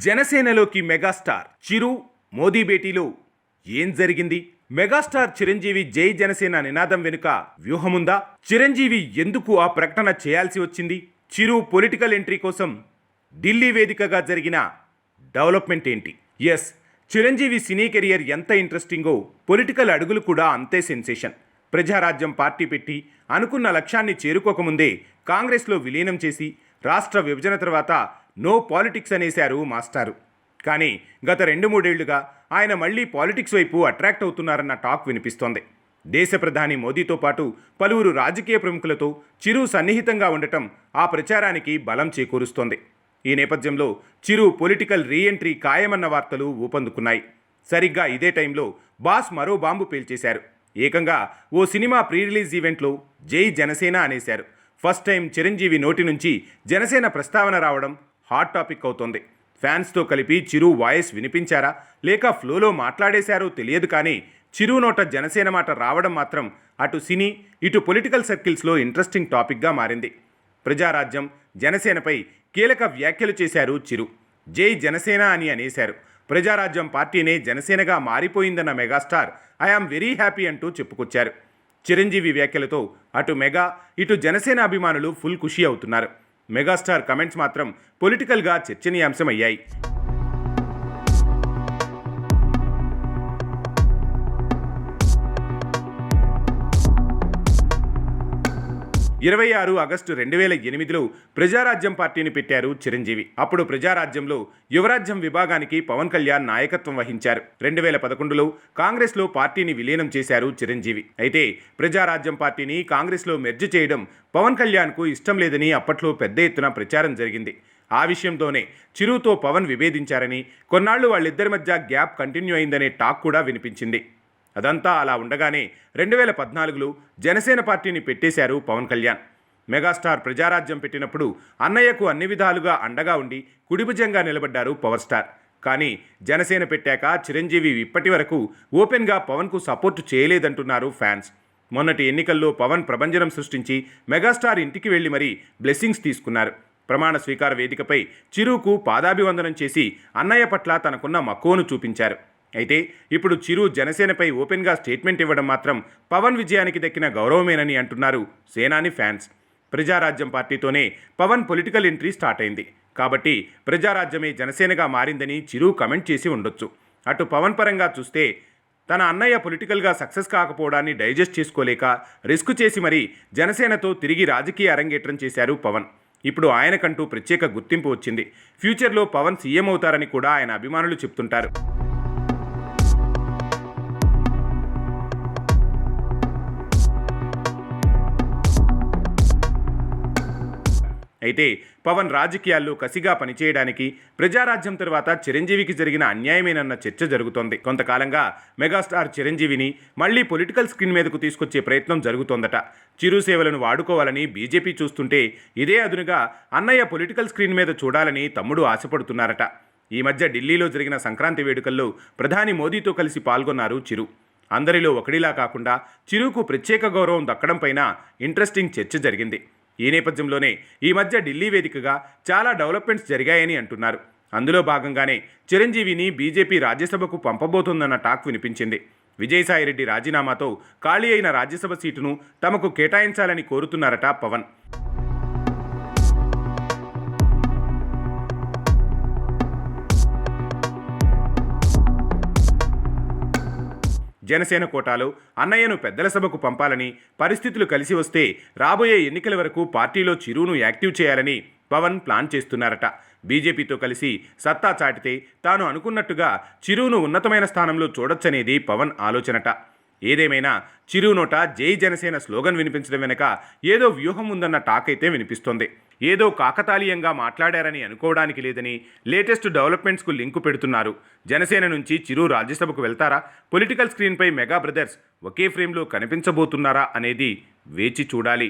జనసేనలోకి megastar చిరు మోదీ భేటీలో ఏం జరిగింది? మెగాస్టార్ చిరంజీవి జై జనసేన నినాదం వెనుక వ్యూహముందా? చిరంజీవి ఎందుకు ఆ ప్రకటన చేయాల్సి వచ్చింది? చిరు పొలిటికల్ ఎంట్రీ కోసం ఢిల్లీ వేదికగా జరిగిన డెవలప్మెంట్ ఏంటి? ఎస్, చిరంజీవి సినీ కెరియర్ ఎంత ఇంట్రెస్టింగో పొలిటికల్ అడుగులు కూడా అంతే సెన్సేషన్. ప్రజారాజ్యం పార్టీ పెట్టి అనుకున్న లక్ష్యాన్ని చేరుకోకముందే కాంగ్రెస్లో విలీనం చేసి రాష్ట్ర విభజన తర్వాత నో పాలిటిక్స్ అనేశారు మాస్టారు. కానీ గత 2-3 ఏళ్లుగా ఆయన మళ్లీ పాలిటిక్స్ వైపు అట్రాక్ట్ అవుతున్నారన్న టాక్ వినిపిస్తోంది. దేశ ప్రధాని మోదీతో పాటు పలువురు రాజకీయ ప్రముఖులతో చిరు సన్నిహితంగా ఉండటం ఆ ప్రచారానికి బలం చేకూరుస్తోంది. ఈ నేపథ్యంలో చిరు పొలిటికల్ రీఎంట్రీ ఖాయమన్న వార్తలు ఊపందుకున్నాయి. సరిగ్గా ఇదే టైంలో బాస్ మరో బాంబు పేల్చేశారు. ఏకంగా ఓ సినిమా ప్రీ రిలీజ్ ఈవెంట్లో జై జనసేన అనేశారు. ఫస్ట్ టైం చిరంజీవి నోటి నుంచి జనసేన ప్రస్తావన రావడం హాట్ టాపిక్ అవుతోంది. ఫ్యాన్స్తో కలిపి చిరు వాయిస్ వినిపించారా లేక ఫ్లోలో మాట్లాడేశారో తెలియదు, కానీ చిరు నోట జనసేన మాట రావడం మాత్రం అటు సినీ ఇటు పొలిటికల్ సర్కిల్స్లో ఇంట్రెస్టింగ్ టాపిక్గా మారింది. ప్రజారాజ్యం జనసేనపై కీలక వ్యాఖ్యలు చేశారు చిరు. జై జనసేన అని అనేశారు. ప్రజారాజ్యం పార్టీనే జనసేనగా మారిపోయిందన్న మెగాస్టార్ ఐఆమ్ వెరీ హ్యాపీ అంటూ చెప్పుకొచ్చారు. చిరంజీవి వ్యాఖ్యలతో అటు మెగా ఇటు జనసేన అభిమానులు ఫుల్ ఖుషి అవుతున్నారు. మెగాస్టార్ కమెంట్స్ మాత్రం పొలిటికల్గా చర్చనీయాంశమయ్యాయి. 26 ఆగస్టు 2008లో ప్రజారాజ్యం పార్టీని పెట్టారు చిరంజీవి. అప్పుడు ప్రజారాజ్యంలో యువరాజ్యం విభాగానికి పవన్ కళ్యాణ్ నాయకత్వం వహించారు. 2011లో కాంగ్రెస్లో పార్టీని విలీనం చేశారు చిరంజీవి. అయితే ప్రజారాజ్యం పార్టీని కాంగ్రెస్లో మెర్జ్ చేయడం పవన్ కళ్యాణ్కు ఇష్టం లేదని అప్పట్లో పెద్ద ఎత్తున ప్రచారం జరిగింది. ఆ విషయంతోనే చిరుతో పవన్ విభేదించారని, కొన్నాళ్లు వాళ్ళిద్దరి మధ్య గ్యాప్ కంటిన్యూ అయిందనే టాక్ కూడా వినిపించింది. అదంతా అలా ఉండగానే 2014లో జనసేన పార్టీని పెట్టేశారు పవన్ కళ్యాణ్. మెగాస్టార్ ప్రజారాజ్యం పెట్టినప్పుడు అన్నయ్యకు అన్ని విధాలుగా అండగా ఉండి కుడిభుజంగా నిలబడ్డారు పవర్ స్టార్. కానీ జనసేన పెట్టాక చిరంజీవి ఇప్పటి వరకు ఓపెన్గా పవన్కు సపోర్టు చేయలేదంటున్నారు ఫ్యాన్స్. మొన్నటి ఎన్నికల్లో పవన్ ప్రభంజనం సృష్టించి మెగాస్టార్ ఇంటికి వెళ్లి మరీ బ్లెస్సింగ్స్ తీసుకున్నారు. ప్రమాణ స్వీకార వేదికపై చిరుకు పాదాభివందనం చేసి అన్నయ్య పట్ల తనకున్న మక్కువను చూపించారు. అయితే ఇప్పుడు చిరు జనసేనపై ఓపెన్గా స్టేట్మెంట్ ఇవ్వడం మాత్రం పవన్ విజయానికి దక్కిన గౌరవమేనని అంటున్నారు సేనాని ఫ్యాన్స్. ప్రజారాజ్యం పార్టీతోనే పవన్ పొలిటికల్ ఎంట్రీ స్టార్ట్ అయింది కాబట్టి ప్రజారాజ్యమే జనసేనగా మారిందని చిరు కమెంట్ చేసి ఉండొచ్చు. అటు పవన్ పరంగా చూస్తే తన అన్నయ్య పొలిటికల్గా సక్సెస్ కాకపోవడాన్ని డైజెస్ట్ చేసుకోలేక రిస్క్ చేసి మరీ జనసేనతో తిరిగి రాజకీయ అరంగేట్రం చేశారు పవన్. ఇప్పుడు ఆయనకంటూ ప్రత్యేక గుర్తింపు వచ్చింది. ఫ్యూచర్లో పవన్ సీఎం అవుతారని కూడా ఆయన అభిమానులు చెప్తుంటారు. అయితే పవన్ రాజకీయాల్లో కసిగా పనిచేయడానికి ప్రజారాజ్యం తర్వాత చిరంజీవికి జరిగిన అన్యాయమేనన్న చర్చ జరుగుతోంది. కొంతకాలంగా మెగాస్టార్ చిరంజీవిని మళ్లీ పొలిటికల్ స్క్రీన్ మీదకు తీసుకొచ్చే ప్రయత్నం జరుగుతోందట. చిరు సేవలను వాడుకోవాలని బీజేపీ చూస్తుంటే ఇదే అదునుగా అన్నయ్య పొలిటికల్ స్క్రీన్ మీద చూడాలని తమ్ముడు ఆశపడుతున్నారట. ఈ మధ్య ఢిల్లీలో జరిగిన సంక్రాంతి వేడుకల్లో ప్రధాని మోదీతో కలిసి పాల్గొన్నారు చిరు. అందరిలో ఒకడిలా కాకుండా చిరుకు ప్రత్యేక గౌరవం దక్కడంపైన ఇంట్రెస్టింగ్ చర్చ జరిగింది. ఈ నేపథ్యంలోనే ఈ మధ్య ఢిల్లీ వేదికగా చాలా డెవలప్మెంట్స్ జరిగాయని అంటున్నారు. అందులో భాగంగానే చిరంజీవిని బీజేపీ రాజ్యసభకు పంపబోతోందన్న టాక్ వినిపించింది. విజయసాయిరెడ్డి రాజీనామాతో ఖాళీ అయిన రాజ్యసభ సీటును తమకు కేటాయించాలని కోరుతున్నారట పవన్. జనసేన కోటాలో అన్నయ్యను పెద్దల సభకు పంపాలని, పరిస్థితులు కలిసి వస్తే రాబోయే ఎన్నికల వరకు పార్టీలో చిరును యాక్టివ్ చేయాలని పవన్ ప్లాన్ చేస్తున్నారట. బీజేపీతో కలిసి సత్తా చాటితే తాను అనుకున్నట్టుగా చిరును ఉన్నతమైన స్థానంలో చూడొచ్చనేది పవన్ ఆలోచనట. ఏదేమైనా చిరు నోట జై జనసేన స్లోగన్ వినిపించడం వెనక ఏదో వ్యూహం ఉందన్న టాక్ అయితే వినిపిస్తోంది. ఏదో కాకతాళీయంగా మాట్లాడారని అనుకోవడానికి లేదని లేటెస్ట్ డెవలప్మెంట్స్కు లింకు పెడుతున్నారు. జనసేన నుంచి చిరు రాజ్యసభకు వెళ్తారా? పొలిటికల్ స్క్రీన్పై మెగా బ్రదర్స్ ఒకే ఫ్రేమ్లో కనిపించబోతున్నారా అనేది వేచి చూడాలి.